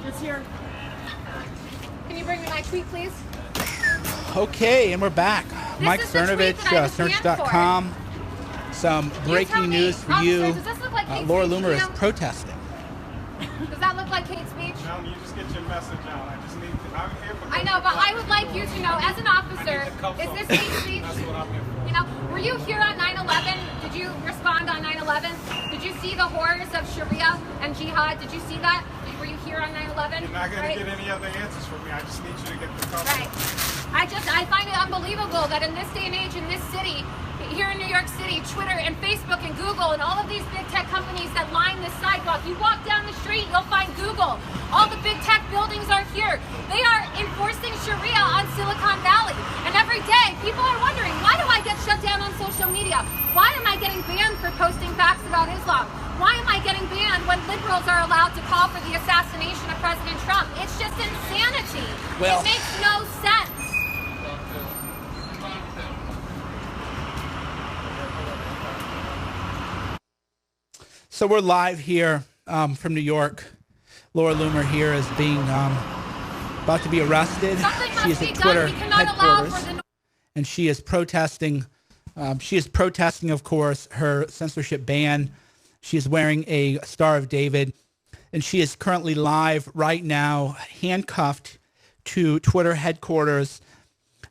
It's here. Can you bring me my tweet, please? Okay, and we're back. Mike Cernovich, Cernovich.com. Some breaking news for you. Does this look like hate Laura speech Loomer to is you? protesting. Does that look like hate speech? No, you just get your message out. I just need to, I'm here for I know, but I would like you to know, as an officer, is this hate speech? That's what I'm here for. You know, were you here on 9/11? Did you respond on 9/11? Did you see the horrors of Sharia and jihad? Did you see that? Were you here on 9/11? You're not going to get any other answers from me. I just need you to get the cover. Right. I find it unbelievable that in this day and age, in this city, here in New York City, Twitter and Facebook and Google and all of these big tech companies that line this sidewalk, you walk down the street, you'll find Google. All the big tech buildings are here. They are enforcing Sharia on Silicon Valley. And every day, people are wondering, why do I get shut down on social media? Why am I getting banned for posting facts about Islam? Why am I getting banned when liberals are allowed to call for the assassination of President Trump? It's just insanity. Well, it makes no sense. So we're live here from New York. Laura Loomer here is being about to be arrested. She is at Twitter headquarters, and she is protesting. Of course, her censorship ban. She is wearing a Star of David, and she is currently live right now, handcuffed to Twitter headquarters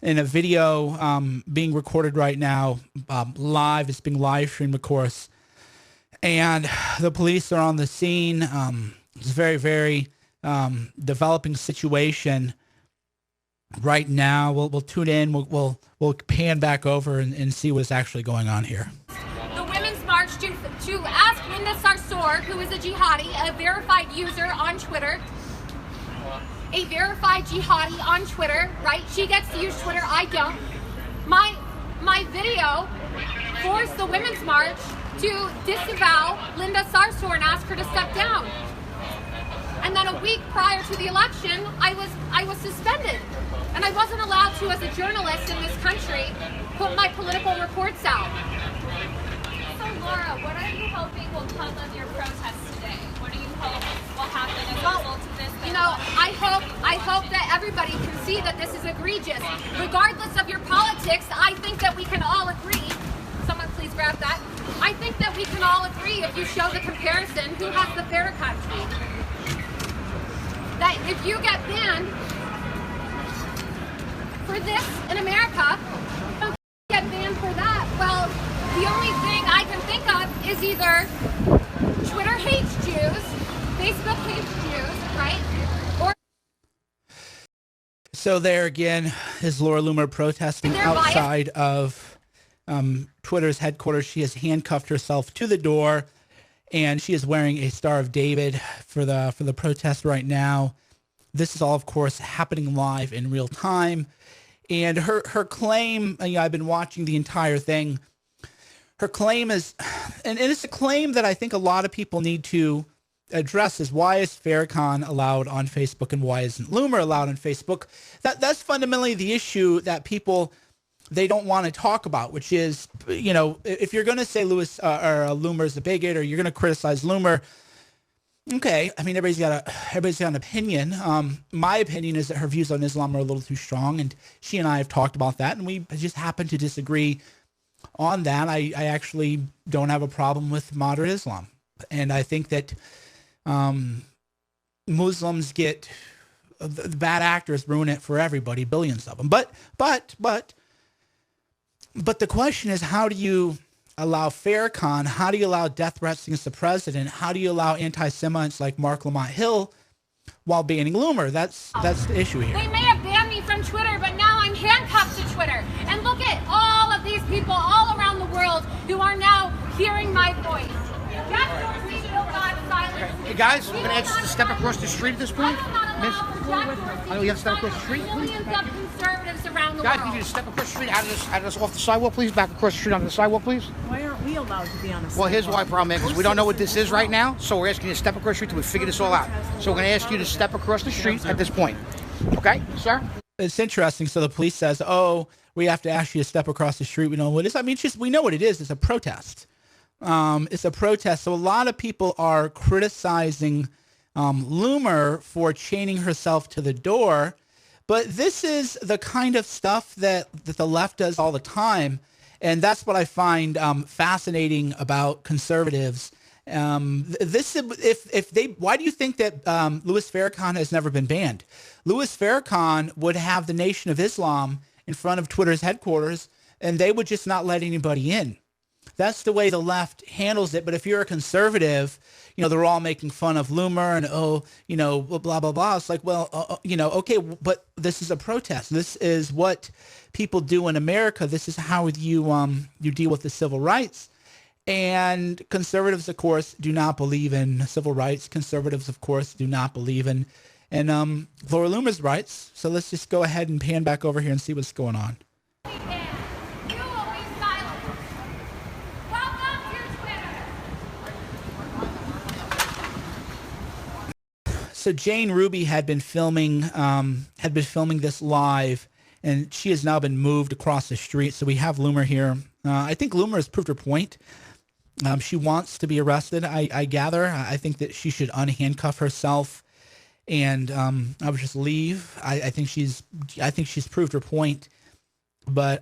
in a video being recorded right now, live. It's being live streamed, of course. And the police are on the scene. It's a very, very developing situation right now. We'll tune in. We'll pan back over and see what's actually going on here. The Women's March to ask Linda Sarsour, who is a jihadi, a verified user on Twitter, a verified jihadi on Twitter, right? She gets to use Twitter. I don't. My video forced the Women's March to disavow Linda Sarsour and ask her to step down. And then a week prior to the election, I was suspended. And I wasn't allowed to, as a journalist in this country, put my political reports out. So Laura, what are you hoping will come of your protest today? What do you hope will happen as a result of this? You know, I hope that everybody can see that this is egregious. Regardless of your politics, I think that we can all agree. Someone please grab that. I think that we can all agree, if you show the comparison, who has the Farrakhan tweet, that if you get banned for this in America, don't get banned for that. Well, the only thing I can think of is either Twitter hates Jews, Facebook hates Jews, right? Or so there again is Laura Loomer protesting outside of Twitter's headquarters. She has handcuffed herself to the door, and she is wearing a Star of David for the protest right now. This is all, of course, happening live in real time. And her claim, I've been watching the entire thing. Her claim is, and it's a claim that I think a lot of people need to address, is why is Farrakhan allowed on Facebook and why isn't Loomer allowed on Facebook? That's fundamentally the issue that people, they don't want to talk about, which is, if you're going to say Loomer is a bigot, or you're going to criticize Loomer, okay. I mean, everybody's got an opinion. My opinion is that her views on Islam are a little too strong, and she and I have talked about that, and we just happen to disagree on that. I actually don't have a problem with moderate Islam, and I think that Muslims get the bad actors ruin it for everybody, billions of them. But the question is, how do you allow Farrakhan? How do you allow death threats against the president? How do you allow anti-Semites like Mark Lamont Hill while banning Loomer? That's the issue here. They may have banned me from Twitter, but now I'm handcuffed to Twitter. And look at all of these people all around the world who are now hearing my voice. Jack Dorsey will not silence me. Hey guys, I'm going to ask you to step across the street at this point. I will not allow Jack Dorsey I know you have to step across the street. millions of conservatives around the Guys, world. need you to step across the street, out of this off the sidewalk, please. Back across the street onto the sidewalk, please. Why aren't we allowed to be on a sidewalk? Well, here's why, problem is, because we don't know what this is right now, so we're asking you to step across the street till we figure this all out. So we're going to ask you to step across the street at this point. Okay, sir? It's interesting. So the police says, "Oh, we have to ask you to step across the street. We know what it is." I mean, we know what it is. It's a protest. It's a protest. So a lot of people are criticizing Loomer for chaining herself to the door. But this is the kind of stuff that the left does all the time. And that's what I find fascinating about conservatives. Why do you think that Louis Farrakhan has never been banned? Louis Farrakhan would have the Nation of Islam in front of Twitter's headquarters, and they would just not let anybody in. That's the way the left handles it. But if you're a conservative, they're all making fun of Loomer and, blah, blah, blah. It's like, well, okay, but this is a protest. This is what people do in America. This is how you deal with the civil rights. And conservatives, of course, do not believe in civil rights. Conservatives, of course, do not believe in Laura Loomer's rights. So let's just go ahead and pan back over here and see what's going on. So Jane Ruby had been filming this live, and she has now been moved across the street. So we have Loomer here. I think Loomer has proved her point. She wants to be arrested, I gather. I think that she should unhandcuff herself and I would just leave. I think she's proved her point, but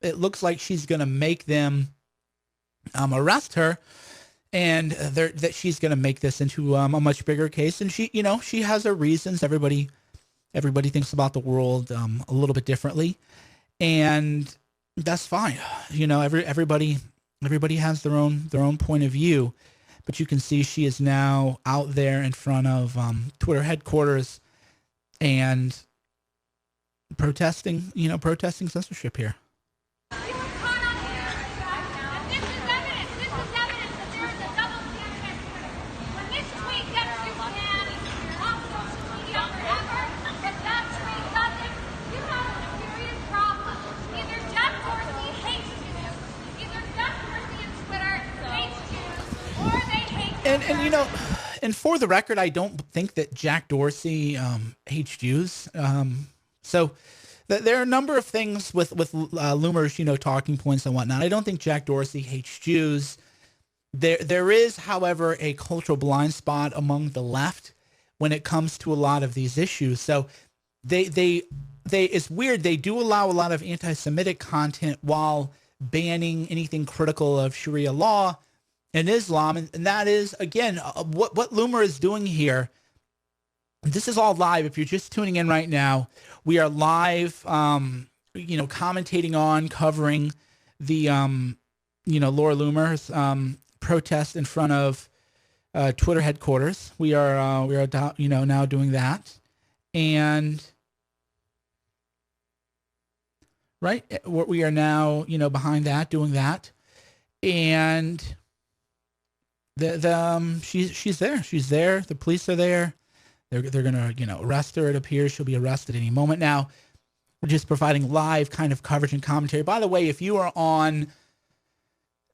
it looks like she's going to make them arrest her. And that she's going to make this into a much bigger case, and she has her reasons. Everybody thinks about the world a little bit differently, and that's fine. Everybody has their own point of view, but you can see she is now out there in front of Twitter headquarters and protesting censorship here. And for the record, I don't think that Jack Dorsey hates Jews. So there are a number of things with Loomer's, talking points and whatnot. I don't think Jack Dorsey hates Jews. There is, however, a cultural blind spot among the left when it comes to a lot of these issues. So it's weird. They do allow a lot of anti-Semitic content while banning anything critical of Sharia law and Islam, and that is, again, what Loomer is doing here. This is all live. If you're just tuning in right now, we are live, commentating on, covering the, Laura Loomer's protest in front of Twitter headquarters. We are now doing that, and right, we are now behind that, doing that, and. She's there. She's there. The police are there. They're gonna arrest her. It appears she'll be arrested any moment now. We're just providing live kind of coverage and commentary. By the way, if you are on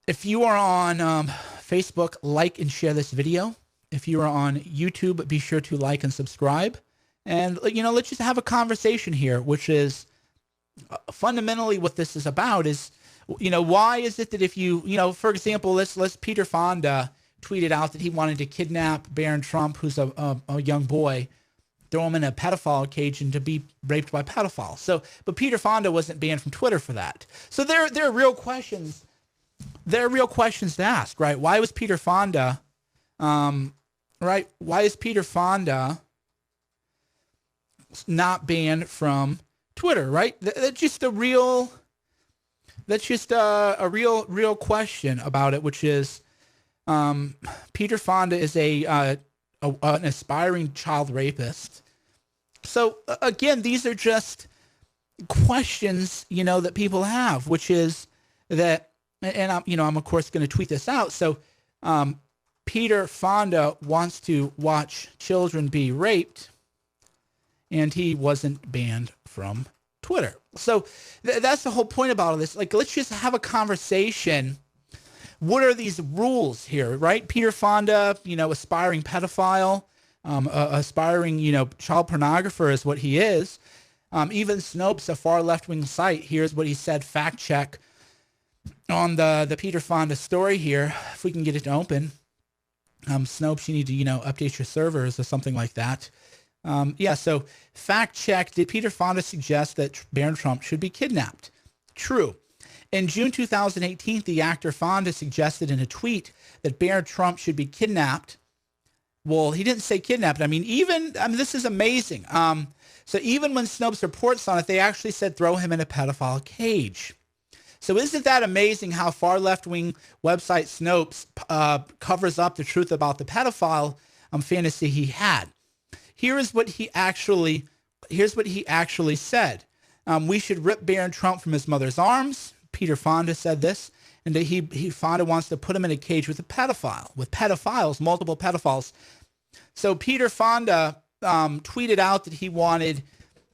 Facebook, like and share this video. If you are on YouTube, be sure to like and subscribe. And let's just have a conversation here, which is fundamentally what this is about. Is why is it that if for example, let's Peter Fonda tweeted out that he wanted to kidnap Barron Trump, who's a young boy, throw him in a pedophile cage and to be raped by pedophiles. So, but Peter Fonda wasn't banned from Twitter for that. So there are real questions. There are real questions to ask, right? Why was Peter Fonda, right? Why is Peter Fonda not banned from Twitter, right? That's just a real question about it, which is, Peter Fonda is an aspiring child rapist. So again, these are just questions, that people have, which is that, and I'm of course going to tweet this out. So, Peter Fonda wants to watch children be raped, and he wasn't banned from Twitter. So that's the whole point about all this. Like, let's just have a conversation. What are these rules here, right? Peter Fonda, aspiring pedophile, aspiring, child pornographer is what he is. Even Snopes, a far left-wing site, here's what he said, fact check, on the Peter Fonda story here, if we can get it to open. Snopes, you need to, update your servers or something like that. Yeah, so fact check. Did Peter Fonda suggest that Barron Trump should be kidnapped? True. In June 2018, the actor Fonda suggested in a tweet that Barron Trump should be kidnapped. Well, he didn't say kidnapped. This is amazing. So even when Snopes reports on it, they actually said throw him in a pedophile cage. So isn't that amazing how far left-wing website Snopes covers up the truth about the pedophile fantasy he had? Here's what he actually said. We should rip Barron Trump from his mother's arms. Peter Fonda said this, and that Fonda wants to put him in a cage with pedophiles, multiple pedophiles. So Peter Fonda tweeted out that he wanted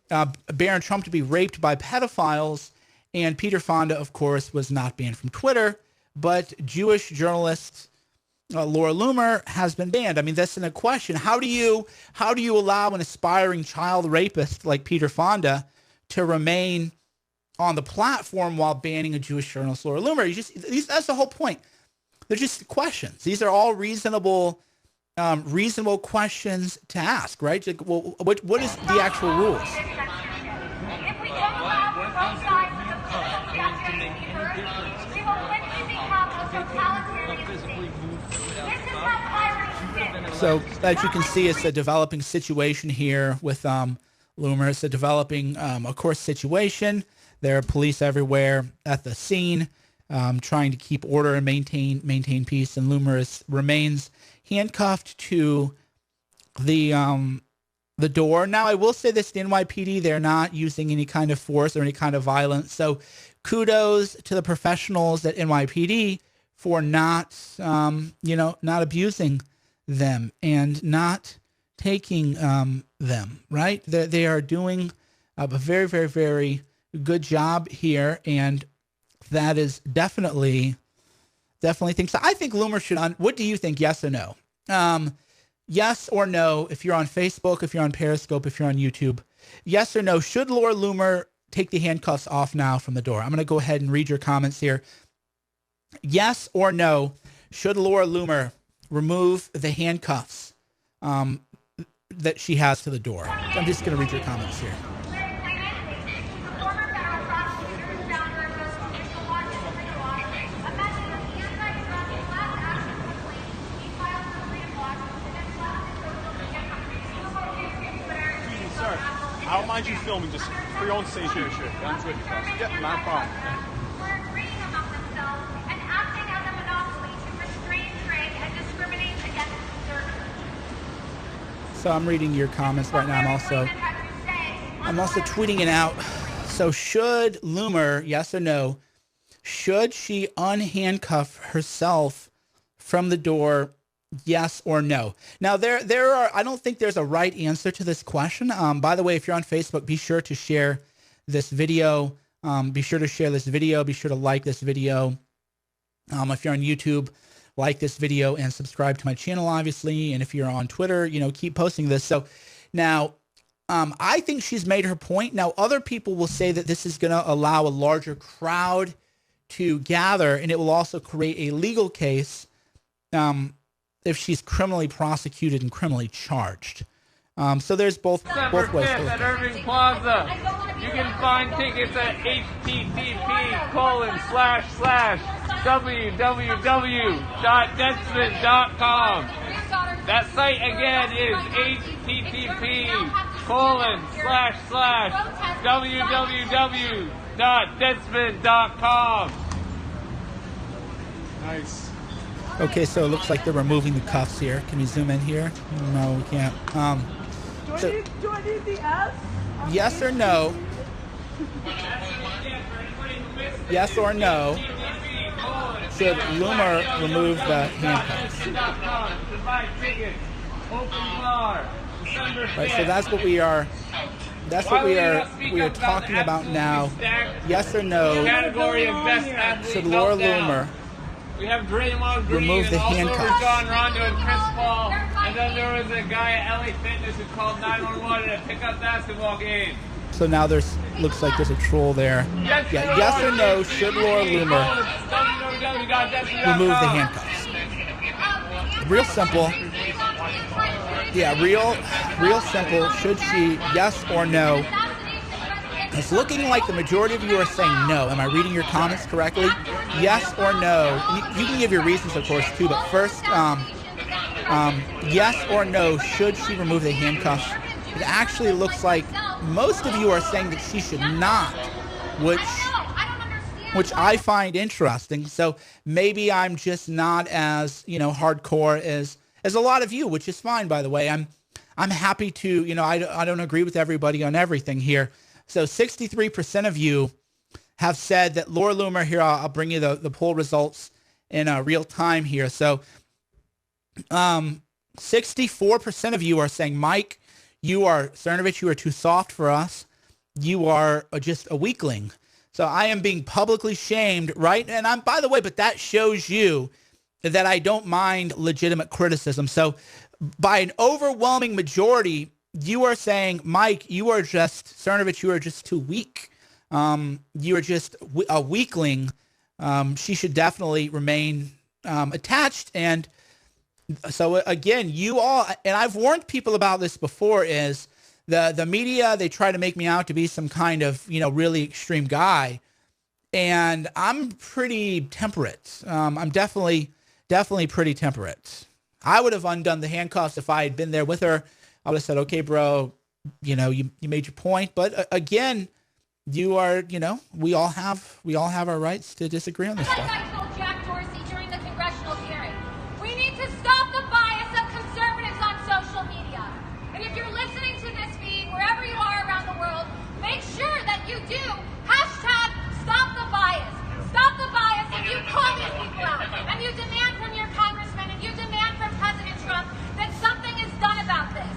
Barron Trump to be raped by pedophiles, and Peter Fonda, of course, was not banned from Twitter, but Jewish journalist Laura Loomer has been banned. That's in a question. How do you allow an aspiring child rapist like Peter Fonda to remain on the platform while banning a Jewish journalist, Laura Loomer? That's the whole point. They're just questions. These are all reasonable questions to ask, right? Like, well, what is the actual rules? So as you can see, it's a developing situation here with Loomer. It's a developing, of course, situation. There are police everywhere at the scene, trying to keep order and maintain peace. And Loomer remains handcuffed to the door. Now, I will say this: the NYPD, they're not using any kind of force or any kind of violence. So kudos to the professionals at NYPD for not abusing them and not taking them, right? They are doing a very, very, very good job here, and that is definitely things. So I think Loomer should. What do you think? Yes or no? Yes or no? If you're on Facebook, if you're on Periscope, if you're on YouTube, yes or no? Should Laura Loomer take the handcuffs off now from the door? I'm going to go ahead and read your comments here. Yes or no? Should Laura Loomer remove the handcuffs that she has to the door? I'm just going to read your comments here. I don't mind you filming, just for your own safety. Sure. I'm good. Yep, not a problem. So I'm reading your comments right now. I'm also tweeting it out. So should Loomer, yes or no, should she unhandcuff herself from the door? Yes or no? Now there are. I don't think there's a right answer to this question. By the way, if you're on Facebook, be sure to share this video. Be sure to share this video. Be sure to like this video. If you're on YouTube, like this video and subscribe to my channel, obviously. And if you're on Twitter, keep posting this. So now, I think she's made her point. Now, other people will say that this is going to allow a larger crowd to gather, and it will also create a legal case if she's criminally prosecuted and criminally charged. So there's both ways to look at Irving Plaza. You can find tickets at http://www.deadspin.com. That site again is http://www.deadspin.com. Nice. Okay, so it looks like they're removing the cuffs here. Can we zoom in here? No, we can't. Do I need the S? Yes or no? Yes or no? Should Loomer remove the handcuffs? Right, so that's what we are. That's what we are talking about now. Yes or no? Should Laura Loomer We have Draymond Green, remove the and also handcuffs? John Rondo and Chris Paul, and then there was a guy at LA Fitness who called 911 at a pickup basketball game. So now looks like there's a troll there. Yes, Yeah, yes or no? Should Laura Loomer remove the handcuffs? real simple. Yeah, real simple. Should she, yes or no? It's looking like the majority of you are saying no. Am I reading your comments correctly? Yes or no? And you can give your reasons, of course, too. But first, yes or no? Should she remove the handcuffs? It actually looks like most of you are saying that she should not, which I find interesting. So maybe I'm just not as hardcore as a lot of you, which is fine, by the way. I'm happy to I don't agree with everybody on everything here. So 63% of you have said that Laura Loomer, here, I'll bring you the poll results in real time here. So 64% of you are saying, Mike, Cernovich, you are too soft for us. You are just a weakling. So I am being publicly shamed, right? And by the way, but that shows you that I don't mind legitimate criticism. So by an overwhelming majority, you are saying, Mike, Cernovich, you are just too weak. You are just a weakling. She should definitely remain attached. And so again, you all, and I've warned people about this before, is the media, they try to make me out to be some kind of, really extreme guy. And I'm pretty temperate. I'm definitely pretty temperate. I would have undone the handcuffs if I had been there with her. I would have said, okay, bro, you made your point. But again, we all have our rights to disagree on this stuff. Like I told Jack Dorsey during the congressional hearing, we need to stop the bias of conservatives on social media. And if you're listening to this feed, wherever you are around the world, make sure that you do hashtag stop the bias. Stop the bias, and you call these people out. And you demand from your congressman, and you demand from President Trump that something is done about this.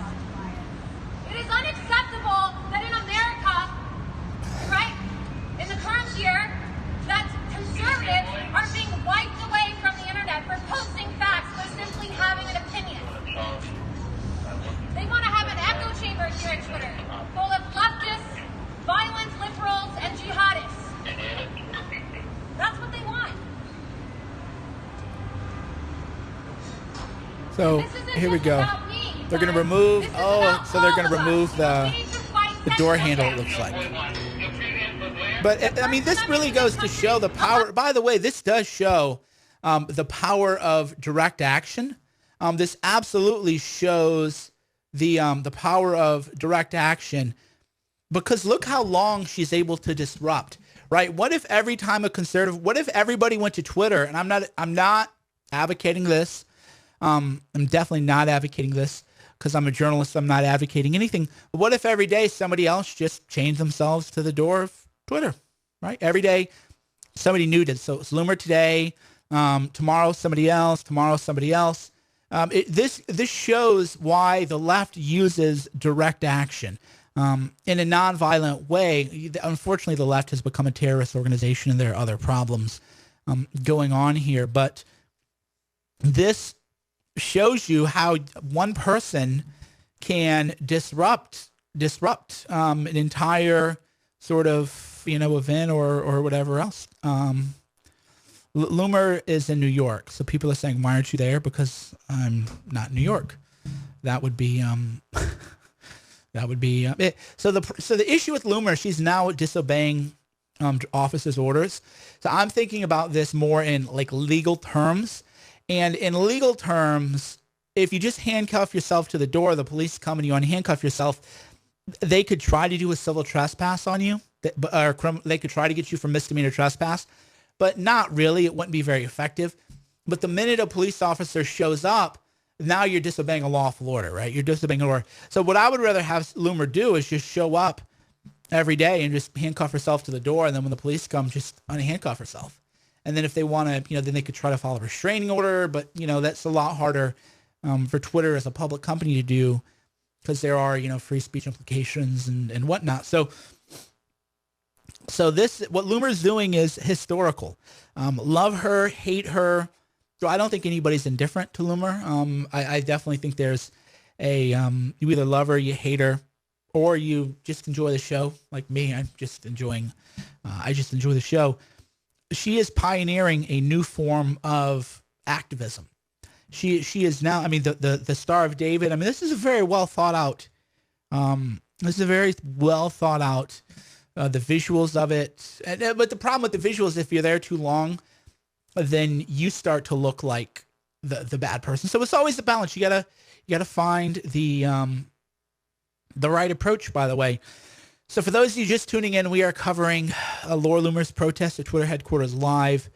It is unacceptable that in America, right, in the current year, that conservatives are being wiped away from the internet for posting facts, for simply having an opinion. They want to have an echo chamber here at Twitter, full of leftists, violent liberals, and jihadists. That's what they want. So here we go. They're going to remove, so they're going to remove the door handle, it looks like. But, I mean, this really goes to show the power. By the way, this does show the power of direct action. This absolutely shows the power of direct action, because look how long she's able to disrupt, right? What if every time what if everybody went to Twitter, and I'm not advocating this. I'm definitely not advocating this, because I'm a journalist. I'm not advocating anything. But what if every day somebody else just changed themselves to the door of Twitter, right? Every day somebody new did. So it's Loomer today, tomorrow somebody else, tomorrow somebody else. This shows why the left uses direct action in a nonviolent way. Unfortunately, the left has become a terrorist organization, and there are other problems going on here. But this shows you how one person can disrupt an entire sort of event or whatever else. Loomer is in New York, so people are saying, why aren't you there? Because I'm not in New York. That would be it. So the issue with Loomer, she's now disobeying officers' orders. So I'm thinking about this more in like legal terms. And in legal terms, if you just handcuff yourself to the door, the police come and you unhandcuff yourself, they could try to do a civil trespass on you, or they could try to get you for misdemeanor trespass, but not really. It wouldn't be very effective. But the minute a police officer shows up, now you're disobeying a lawful order, right? You're disobeying an order. So what I would rather have Loomer do is just show up every day and just handcuff herself to the door, and then when the police come, just unhandcuff herself. And then if they want to, then they could try to file a restraining order. But, that's a lot harder for Twitter as a public company to do, because there are, free speech implications and whatnot. So what Loomer's doing is historical. Love her, hate her. So I don't think anybody's indifferent to Loomer. I definitely think there's you either love her, you hate her, or you just enjoy the show. Like me, I just enjoy the show. She is pioneering a new form of activism. She is now, I mean, the Star of David. I mean, this is a very well thought out. This is a very well thought out. The visuals of it, but the problem with the visuals, if you're there too long, then you start to look like the bad person. So it's always the balance. You gotta find the right approach. By the way, so for those of you just tuning in, we are covering Laura Loomer's protest at Twitter headquarters live.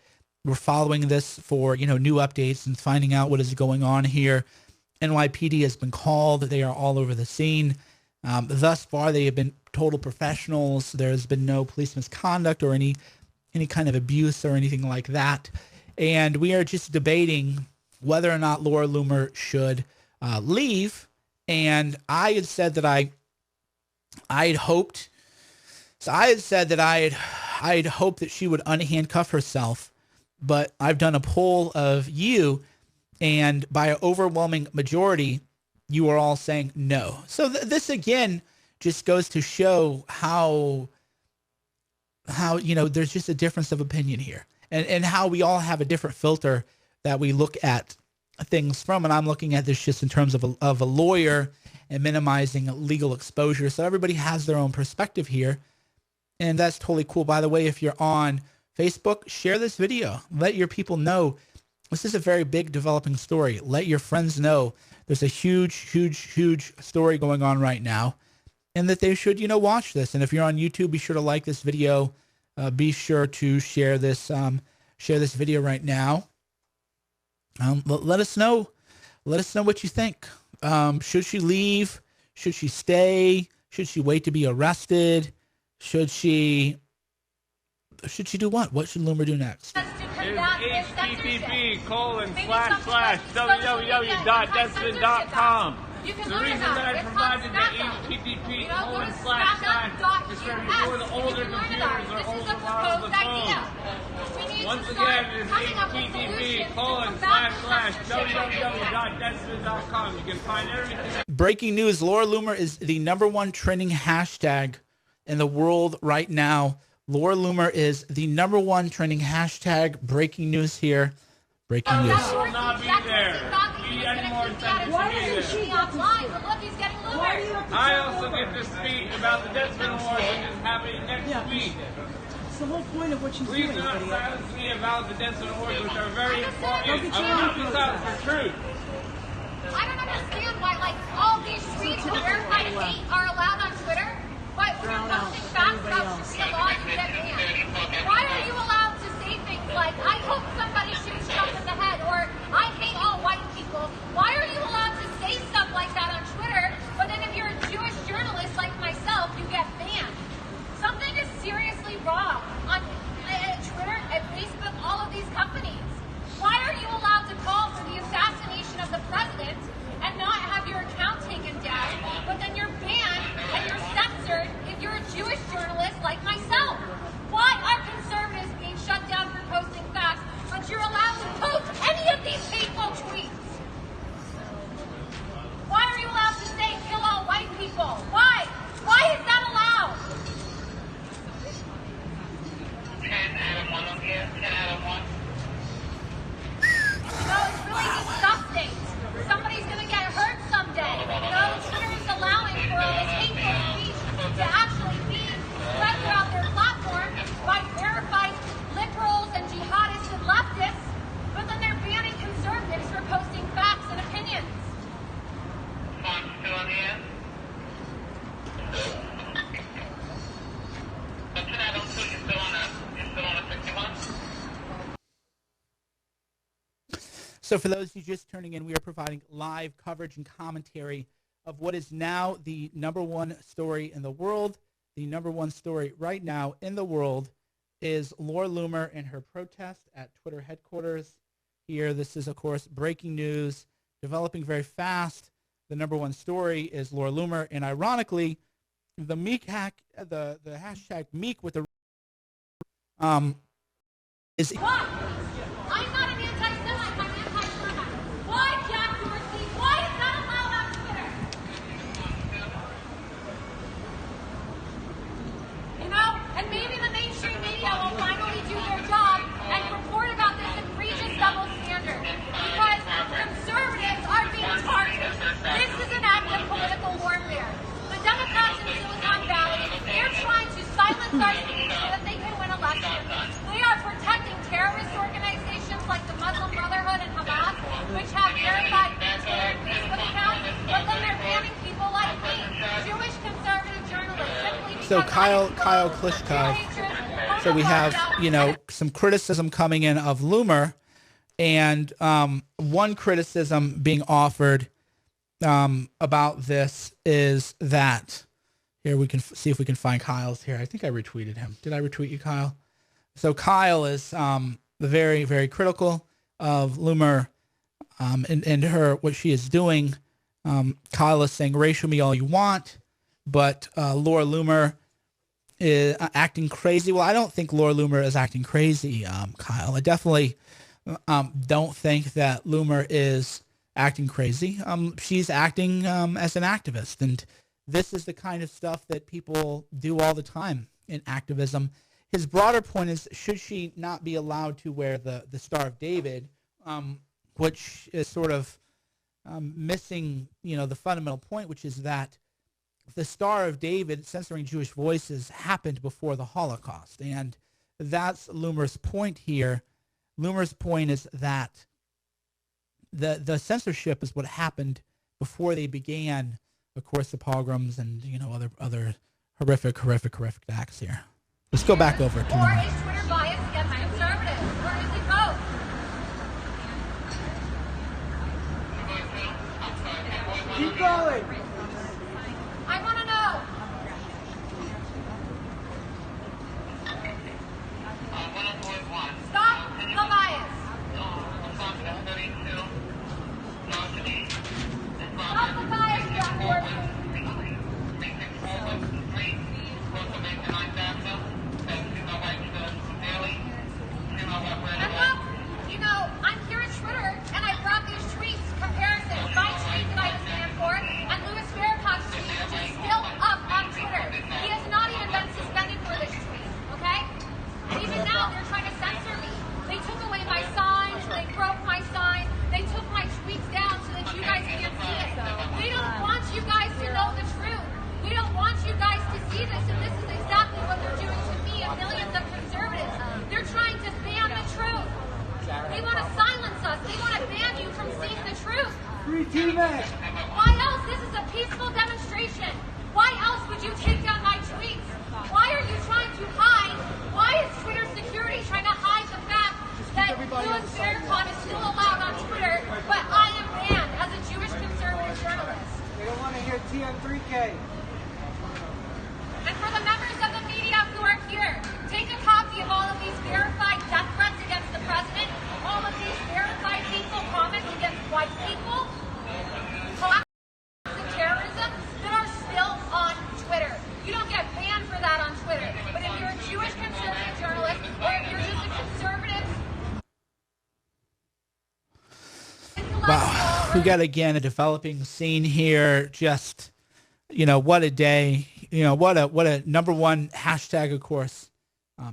We're following this for new updates and finding out what is going on here. NYPD has been called. They are all over the scene. Thus far, they have been total professionals. There's been no police misconduct or any kind of abuse or anything like that. And we are just debating whether or not Laura Loomer should leave. And I had said that I had hoped that she would unhandcuff herself. But I've done a poll of you, and by an overwhelming majority, you are all saying no. So this again just goes to show how there's just a difference of opinion here, and how we all have a different filter that we look at things from. And I'm looking at this just in terms of a lawyer and minimizing legal exposure. So everybody has their own perspective here, and that's totally cool. By the way, if you're on Facebook, share this video. Let your people know this is a very big developing story. Let your friends know there's a huge story going on right now, and that they should, watch this. And if you're on YouTube, be sure to like this video. Be sure to share this video right now. Let us know. Let us know what you think. Should she leave? Should she stay? Should she wait to be arrested? Should she do what? What should Loomer do next? http://www.deadspin.com. You can The learn reason about that I it. It's provided the called http:// is for the older computers or older models of phones. Once again, it is http://www.deadspin.com. You can find everything. Breaking news: Laura Loomer is the #1 trending hashtag in the world right now. Laura Loomer is the #1 trending hashtag. Breaking news here. Breaking news. I will not be there. Any more incentive to be there. I also get to speak about the Deadspin Awards, which is happening next week. It's the whole point of what she's Please doing, do not idiot. silence me about the Deadspin Awards, which are very important. I will not be silent for truth. I don't understand why, all these tweets of verified hate are allowed on Twitter, but when you're posting facts about Sharia law, you get banned. Why are you allowed to say things like, I hope somebody shoots Trump in the head, or I hate all white people? Why are you allowed to say stuff like that on Twitter, but then if you're a Jewish journalist like myself, you get banned? Something is seriously wrong on Twitter and Facebook, all of these companies. Why are you allowed to call for the assassination of the president and not have your account taken down, but then you're banned and you're censored if you're a Jewish journalist like myself? Why are conservatives being shut down for posting facts, but you're allowed to post any of these hateful tweets? Why are you allowed to say kill all white people? Why? Why is that allowed? It's really disgusting. Somebody's going to get hurt someday. Twitter is allowing for all this hateful speech to actually be spread throughout their platform by verified liberals and jihadists and leftists, but then they're banning conservatives for posting facts and opinions. So for those of you just turning in, we are providing live coverage and commentary of what is now the #1 story in the world. The #1 story right now in the world is Laura Loomer and her protest at Twitter headquarters here. This is, of course, breaking news, developing very fast. The #1 story is Laura Loomer, and ironically, the hashtag Meek with the is. Why? I'm not an anti-Semite, I'm anti-Semite. Why, Jack Dorsey? Why is that allowed on Twitter? And maybe the mainstream media will finally do their job and report about this egregious double standard. Because guys so that they can win elections. They are protecting terrorist organizations like the Muslim Brotherhood and Hamas, which have verified Twitter and Facebook accounts, but then they're banning people like me, Jewish conservative journalists, simply because So Kyle Klitschko. So we have, some criticism coming in of Loomer, and one criticism being offered about this is that, here we can see if we can find Kyle's here. I think I retweeted him. Did I retweet you, Kyle? So Kyle is very, very critical of Loomer and what she is doing. Kyle is saying, racial me all you want, but Laura Loomer is acting crazy. Well, I don't think Laura Loomer is acting crazy, Kyle. I definitely don't think that Loomer is acting crazy. She's acting as an activist, and this is the kind of stuff that people do all the time in activism. His broader point is, should she not be allowed to wear the Star of David, which is sort of missing, the fundamental point, which is that the Star of David censoring Jewish voices happened before the Holocaust. And that's Loomer's point here. Loomer's point is that the censorship is what happened before they began, of course, the pogroms and, other horrific acts here. Let's go back over to Or is Twitter biased against conservatives? Or is it both? Keep going. I want to know. Stop the bias. Stop the bias, Blackboard. And look, I'm here at Twitter, and I brought these tweets, comparisons. My tweet that I stand for, and Louis Farrakhan's tweet, which is still up on Twitter. He has not even been suspended for this tweet, okay? And even now, they're trying to censor me. They took away my sign, they broke my sign, they took my tweets down so that you guys can't see it. We don't want you guys to know the truth. We don't want you guys to see this, and this is exactly what they're doing to me and millions of conservatives. They're trying to ban the truth. They want to silence us. They want to ban you from seeing the truth. Free T-Mac. Why else? This is a peaceful demonstration. Why else would you take down my tweets? Why are you trying to hide? Why is Twitter security trying to hide the fact that Louis Farrakhan is still allowed on Twitter, but I am banned as a Jewish conservative journalist? They don't want to hear TM3K. And for the members of the media who are here, take a copy of all of these verified death threats against the president, all of these verified hateful comments against white people, and terrorism that are still on Twitter. You don't get banned for that on Twitter. But if you're a Jewish conservative journalist, or if you're just a conservative... Wow, we got again a developing scene here. Just, what a day. What a number one hashtag, of course,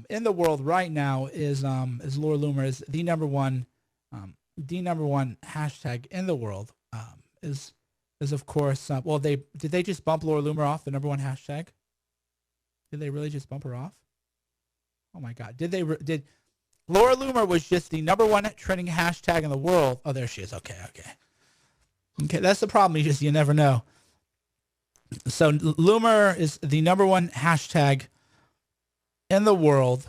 in the world right now is Laura Loomer is the number one hashtag in the world. Is of course did they just bump Laura Loomer off the number one hashtag? Did they really just bump her off? Oh my God! Did Laura Loomer was just the number one trending hashtag in the world? Oh, there she is. Okay. That's the problem. You never know. So Loomer is the number one hashtag in the world,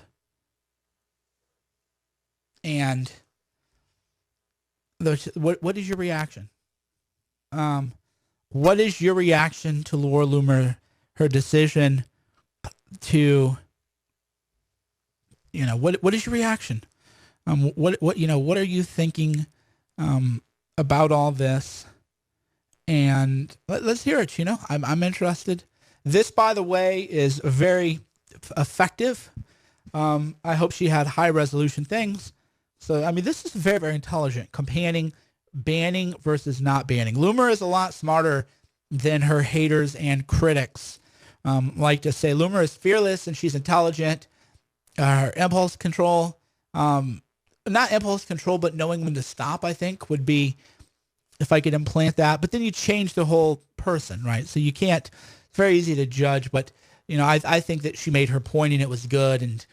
and what is your reaction? What is your reaction to Laura Loomer, her decision to, what is your reaction? What are you thinking about all this? And let's hear it. I'm interested. This, by the way, is very effective. I hope she had high resolution things. So, this is very, very intelligent. Banning versus not banning. Loomer is a lot smarter than her haters and critics like to say. Loomer is fearless and she's intelligent. Her impulse control, not impulse control, but knowing when to stop, I think, would be, if I could implant that. But then you change the whole person, right? So you can't, it's very easy to judge, but You know, I think that she made her point and it was good. And,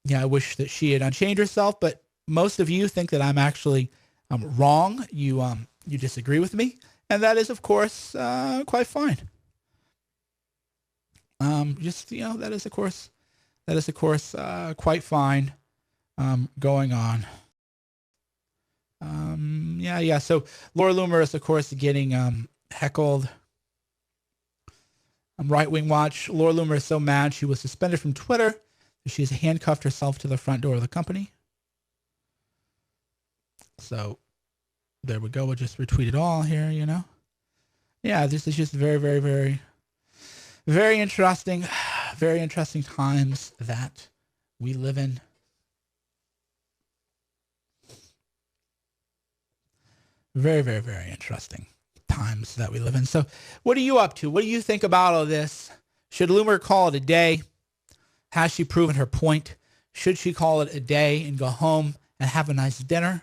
you know, I wish that she had unchained herself. But most of you think that I'm actually wrong. You disagree with me. And that is, of course, quite fine. Just, you know, that is, of course, quite fine going on. Yeah. So Laura Loomer is, of course, getting heckled. Right Wing Watch. Laura Loomer is so mad she was suspended from Twitter. She's handcuffed herself to the front door of the company. So there we go. We'll just retweet it all here, you know. Yeah, this is just very, very, very, very interesting. Very interesting times that we live in. Very, very, very interesting times that we live in. So what are you up to? What do you think about all this? Should Loomer call it a day? Has she proven her point? Should she call it a day and go home and have a nice dinner?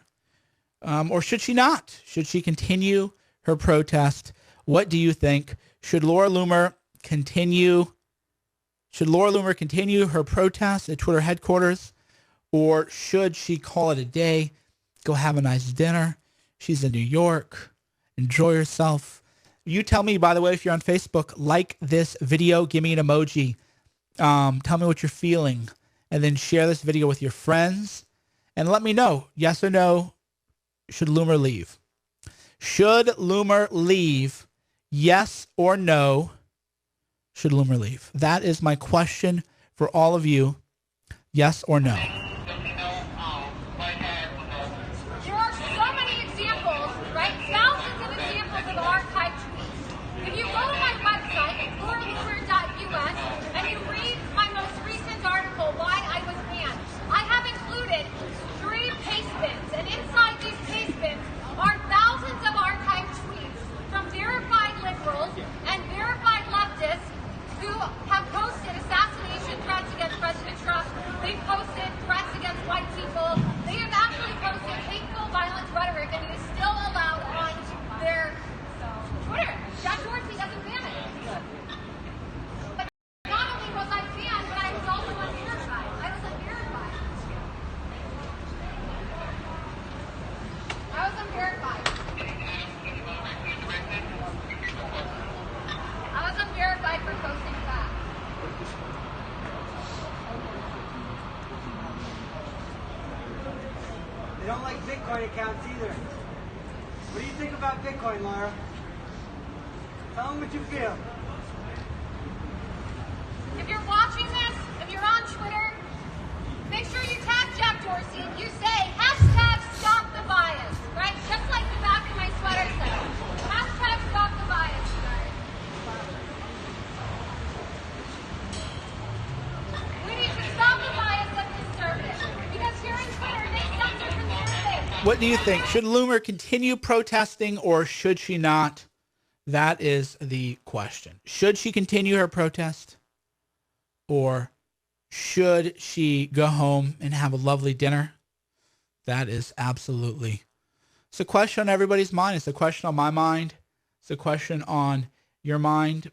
Or should she not? Should she continue her protest? What do you think? Should Laura Loomer continue her protest at Twitter headquarters? Or should she call it a day, go have a nice dinner? She's in New York. Enjoy yourself. You tell me, by the way, if you're on Facebook, like this video, give me an emoji. Tell me what you're feeling. And then share this video with your friends. And let me know, yes or no, should Loomer leave? Should Loomer leave? Yes or no, should Loomer leave? That is my question for all of you. Yes or no? There are so many examples, right? Thousands of examples of archived tweets. If you go to my website, lauraloomer.us, and you read my most recent article, Why I Was Banned, I have included 3 paste bins, and inside these paste bins are thousands of archived tweets from verified liberals and verified leftists who have posted assassination threats against President Trump. They've posted threats against white people. They have actually posted hateful, violent rhetoric, and it is still allowed on their Twitter. Jack Dorsey doesn't ban it. But not only was I banned, but I was also unverified. I was unverified. I was unverified. I was unverified for posting that. They don't like Bitcoin accounts either. What do you think about Bitcoin, Laura? Tell them what you feel. If you're watching this, if you're on Twitter, make sure you tag Jack Dorsey and you say hashtag stop the bias, right? Just like the back of my sweater says. Hashtag stop the bias, guys. We need to stop the bias of this service. Because here in Twitter, they censor from the interface. What do you think? Should Loomer continue protesting or should she not? That is the question. Should she continue her protest or should she go home and have a lovely dinner? That is absolutely. It's a question on everybody's mind. It's a question on my mind. It's a question on your mind.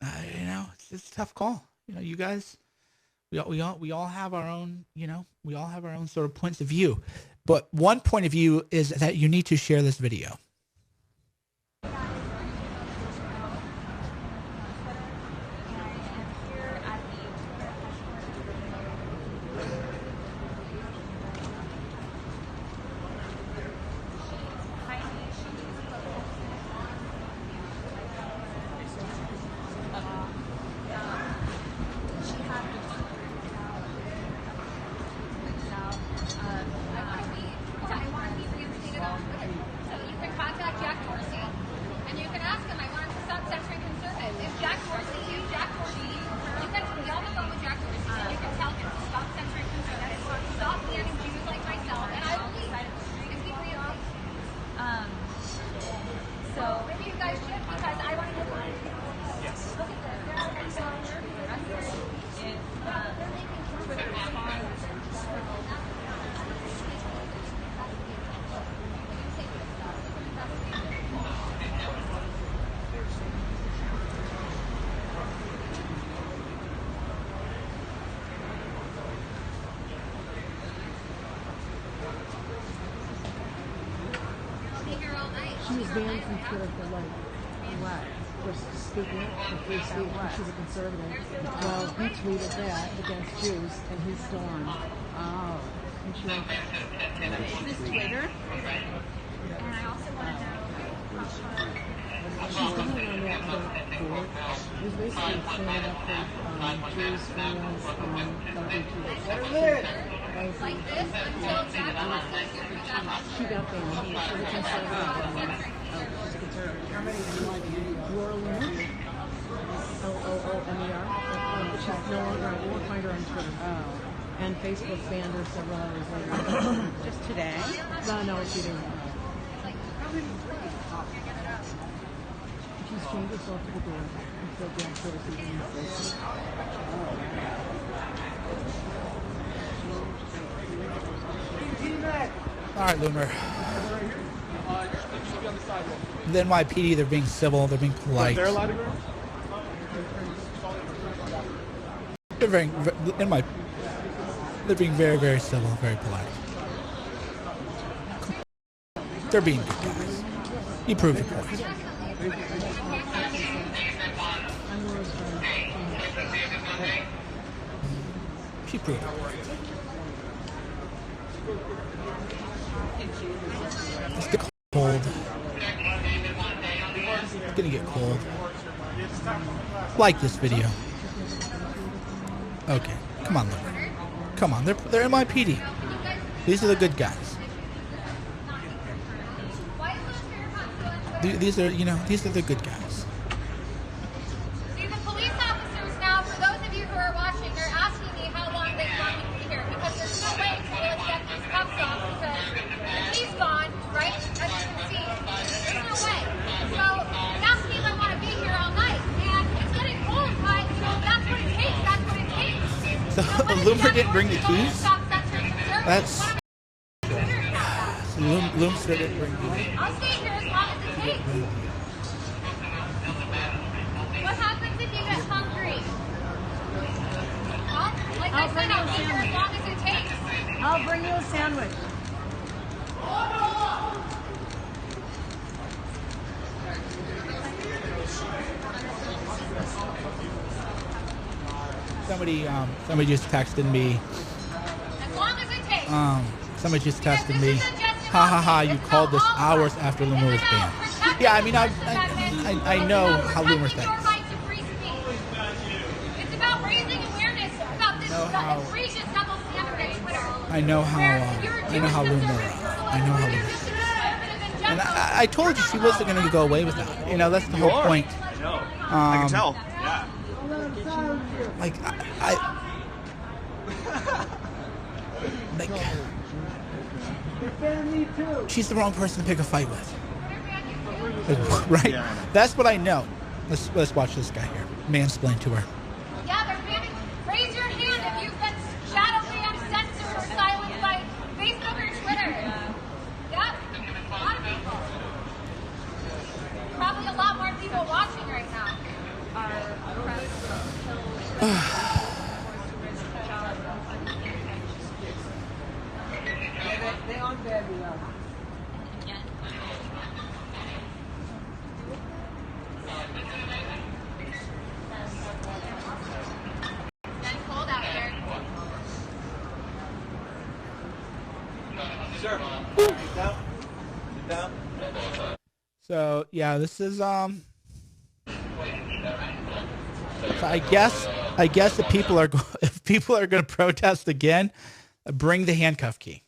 You know, it's a tough call. You know, you guys, we all have our own, you know, we all have our own sort of points of view. But one point of view is that you need to share this video. I want to be reinstated on Twitter. So you can She's banned from Twitter for like what? For speaking up for free speech. She's a conservative. Well, he tweeted that against Jews, and he's still on. Oh. And she wrote that. This Twitter. And I also want to know. She's coming on that board. It was basically standing up for Jews, freelance, LGBT. Like this until Jack She got banned. She's a conservative. She's a conservative. Laura Loomer. Loomer. She's no longer. We won't find her on Twitter. Oh. And Facebook banned her several hours later. Just today? No, she didn't. She's chained herself to the door until Jack Twitter sees her. All right, Loomer. The NYPD, they're being civil, they're being polite. They're allowed to go? They're they're being very, very civil, very polite. They're being good guys. You proved your point. She proved her point. It's getting cold. It's gonna get cold. Like this video. Okay, come on, Loomer. Come on, they're NYPD. These are the good guys. These are the good guys. See, the police officers now, for those of you who are watching, they're asking me how long they want me to be here because there's no way to really get these cuffs off because he's gone, right? As you can see, there's no way. So they asked me if I want to be here all night, and it's getting cold, but that's what it takes. That's what it takes. So Loomer didn't bring the keys? That's Loomer didn't bring the keys. I'll stay here as long as it takes. What happens if you get hungry? Well, like I said, I'll stay here as long as it takes. I'll bring you a sandwich. Somebody just texted me. As long as it takes. Somebody just texted me. Ha ha ha! You called this hours after Loomer was banned. Yeah, I mean, I know how Loomer thinks. It's about raising awareness about this egregious double standard at Twitter. I know how Loomer. And I told you she wasn't going to go away with that. That's the whole point. I know. I can tell. Yeah. Like she's the wrong person to pick a fight with. Right? Yeah. That's what I know. Let's watch this guy here. Mansplain to her. Yeah, they're banning. Raise your hand if you've been shadow banned, censored, or silenced by Facebook or Twitter. Yeah, a lot of people. Probably a lot more people watching right now. They unbanned me now. It's cold out here. Sir, sit down. So yeah, this is So I guess if people are going to protest again, bring the handcuff key.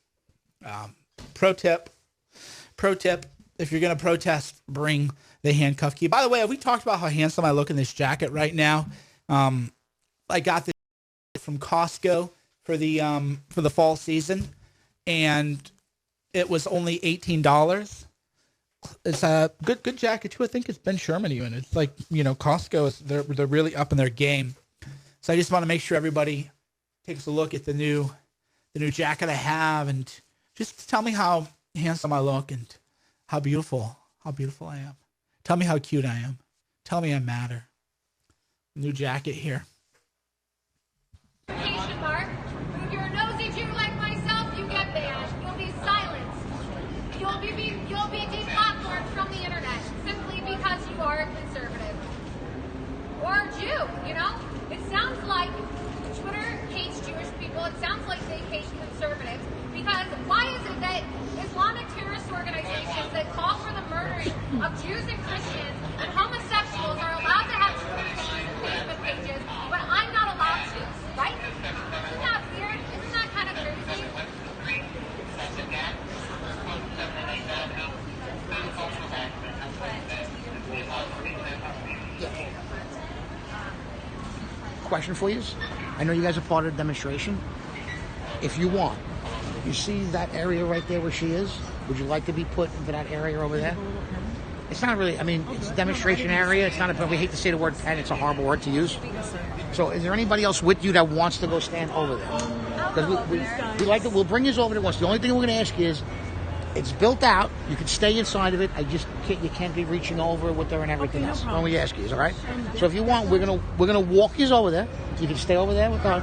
Pro tip, if you're going to protest, bring the handcuff key. By the way, have we talked about how handsome I look in this jacket right now? I got this from Costco for the fall season, and it was only $18. It's a good jacket too. I think it's Ben Sherman even. It's like, Costco is they're really up in their game. So I just want to make sure everybody takes a look at the new jacket I have, and just tell me how handsome I look and how beautiful I am. Tell me how cute I am. Tell me I matter. New jacket here. Mark, if you're a nosy Jew like myself, you get banned. You'll be silenced. You'll be deplatformed from the internet. You know, it sounds like Twitter hates Jewish people. It sounds like they hate conservatives. Because why is it that Islamic terrorist organizations that call for the murdering of Jews and Christians and homosexuals are allowed to have Twitter pages and Facebook pages, but I'm not allowed to, right? Isn't that weird? Isn't that kind of crazy? Question for you is, I know you guys are part of the demonstration. If you want, you see that area right there where she is? Would you like to be put into that area over there? It's not really, I mean, it's a demonstration area. It's not a, we hate to say the word pen. It's a horrible word to use. So is there anybody else with you that wants to go stand over there? Because we like to, we'll bring you over there once. The only thing we're going to ask you is, it's built out. You can stay inside of it. You can't be reaching over with her and everything else. All we ask you is, all right? So if you want, we're gonna walk you over there. You can stay over there with her.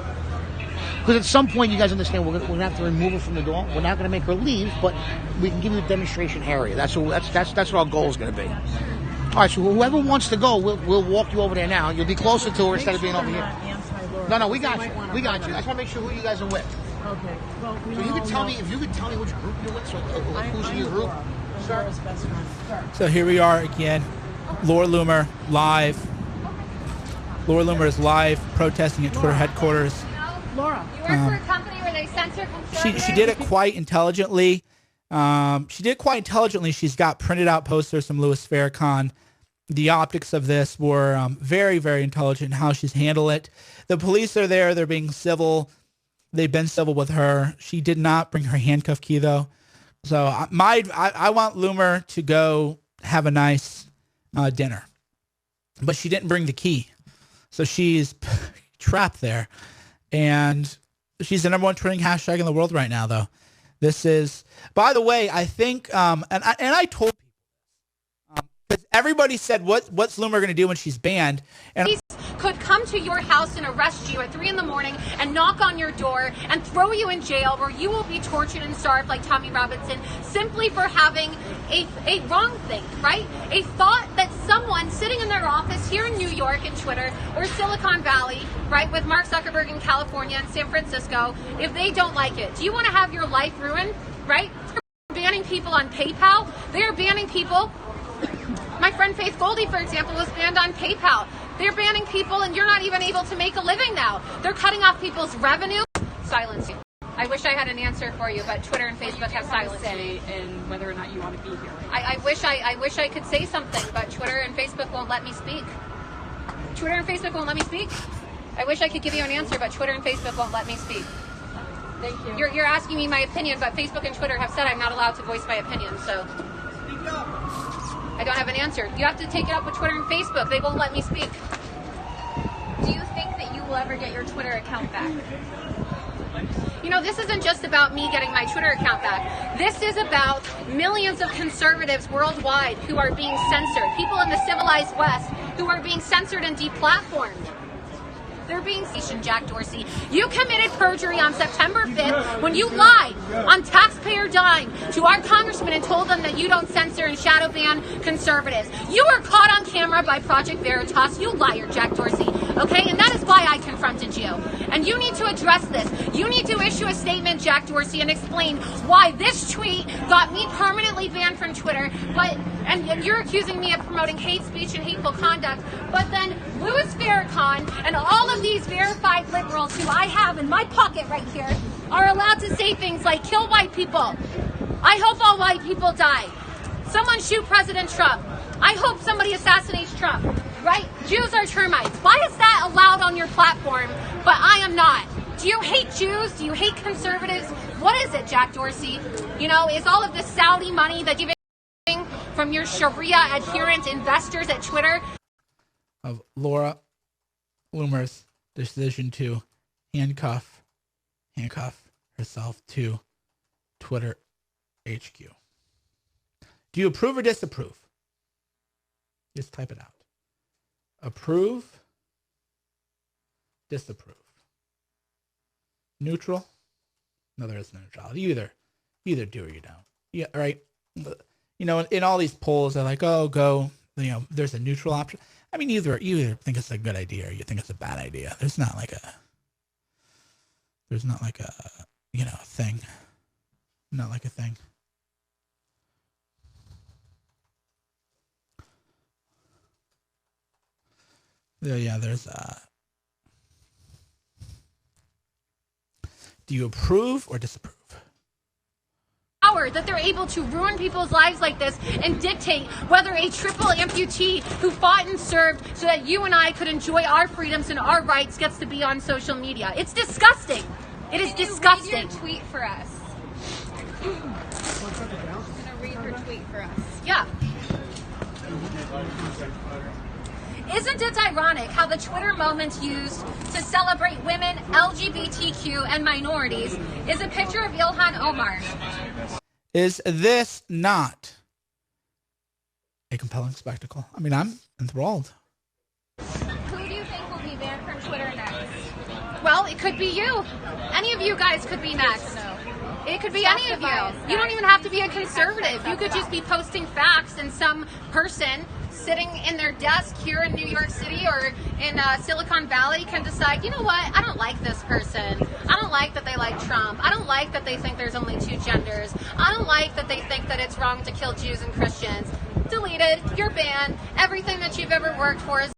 Because at some point, you guys understand, we're gonna have to remove her from the door. We're not gonna make her leave, but we can give you a demonstration area. That's what our goal is gonna be. All right. So whoever wants to go, we'll walk you over there now. You'll be closer to her instead of being over here. No, we got you. We got you. I just want to make sure who you guys are with. Okay. Well, So you could tell me, if you could tell me which group you're with, so who's in your group? Laura's best friend. So here we are again. Laura Loomer live. Laura Loomer is live protesting at Twitter headquarters. Laura. You work for a company where they censor conservatives. She did it quite intelligently. She's got printed out posters from Louis Farrakhan. The optics of this were very, very intelligent in how she's handled it. The police are there. They're being civil. They've been civil with her. She did not bring her handcuff key, though. So I want Loomer to go have a nice dinner. But she didn't bring the key. So she's trapped there. And she's the number one trending hashtag in the world right now, though. This is, by the way, I think, and I told people, because everybody said, what's Loomer going to do when she's banned? And could come to your house and arrest you at 3 a.m. and knock on your door and throw you in jail where you will be tortured and starved like Tommy Robinson simply for having a wrong thing, right? A thought that someone sitting in their office here in New York and Twitter or Silicon Valley, right, with Mark Zuckerberg in California and San Francisco, if they don't like it, do you want to have your life ruined, right? They're banning people on PayPal. They are banning people. My friend Faith Goldie, for example, was banned on PayPal. They're banning people and you're not even able to make a living now. They're cutting off people's revenue. Silence you. I wish I had an answer for you, but Twitter and Facebook have silenced me. And whether or not you want to be here. I wish I could say something, but Twitter and Facebook won't let me speak. Twitter and Facebook won't let me speak. I wish I could give you an answer, but Twitter and Facebook won't let me speak. Thank you. You're asking me my opinion, but Facebook and Twitter have said I'm not allowed to voice my opinion, so I don't have an answer. You have to take it up with Twitter and Facebook. They won't let me speak. Do you think that you will ever get your Twitter account back? You know, this isn't just about me getting my Twitter account back. This is about millions of conservatives worldwide who are being censored. People in the civilized West who are being censored and deplatformed. They're being Jack Dorsey. You committed perjury on September 5th when you lied on taxpayer dime to our congressman and told them that you don't censor and shadow ban conservatives. You were caught on camera by Project Veritas. You liar, Jack Dorsey. Okay? And that is why I confronted you. And you need to address this. You need to issue a statement, Jack Dorsey, and explain why this tweet got me permanently banned from Twitter, and you're accusing me of promoting hate speech and hateful conduct, but then Louis Farrakhan and all of these verified liberals who I have in my pocket right here are allowed to say things like, kill white people. I hope all white people die. Someone shoot President Trump. I hope somebody assassinates Trump. Right? Jews are termites. Why is that allowed on your platform, but I am not? Do you hate Jews? Do you hate conservatives? What is it, Jack Dorsey? You know, is all of this Saudi money that you've been getting from your Sharia adherent investors at Twitter? Of Laura Loomer's decision to handcuff herself to Twitter HQ. Do you approve or disapprove? Just type it out. Approve, disapprove. Neutral? No, there is no neutrality. You either do or you don't. Yeah, right. You know, in all these polls, they're like, oh, go. You know, there's a neutral option. I mean, you either think it's a good idea or you think it's a bad idea. There's not like a thing. Not like a thing. Yeah, there's do you approve or disapprove? Power that they're able to ruin people's lives like this and dictate whether a triple amputee who fought and served so that you and I could enjoy our freedoms and our rights gets to be on social media. It's disgusting. It is disgusting. Read your tweet for us. I'm gonna read her tweet for us. Yeah. Isn't it ironic how the Twitter moment used to celebrate women, LGBTQ, and minorities is a picture of Ilhan Omar? Is this not a compelling spectacle? I mean, I'm enthralled. Who do you think will be banned from Twitter next? Well, it could be you. Any of you guys could be next. It could be any of you. You don't even have to be a conservative. You could just be posting facts and some person sitting in their desk here in New York City or in Silicon Valley can decide, you know what, I don't like this person. I don't like that they like Trump. I don't like that they think there's only two genders. I don't like that they think that it's wrong to kill Jews and Christians. Deleted. You're banned. Everything that you've ever worked for is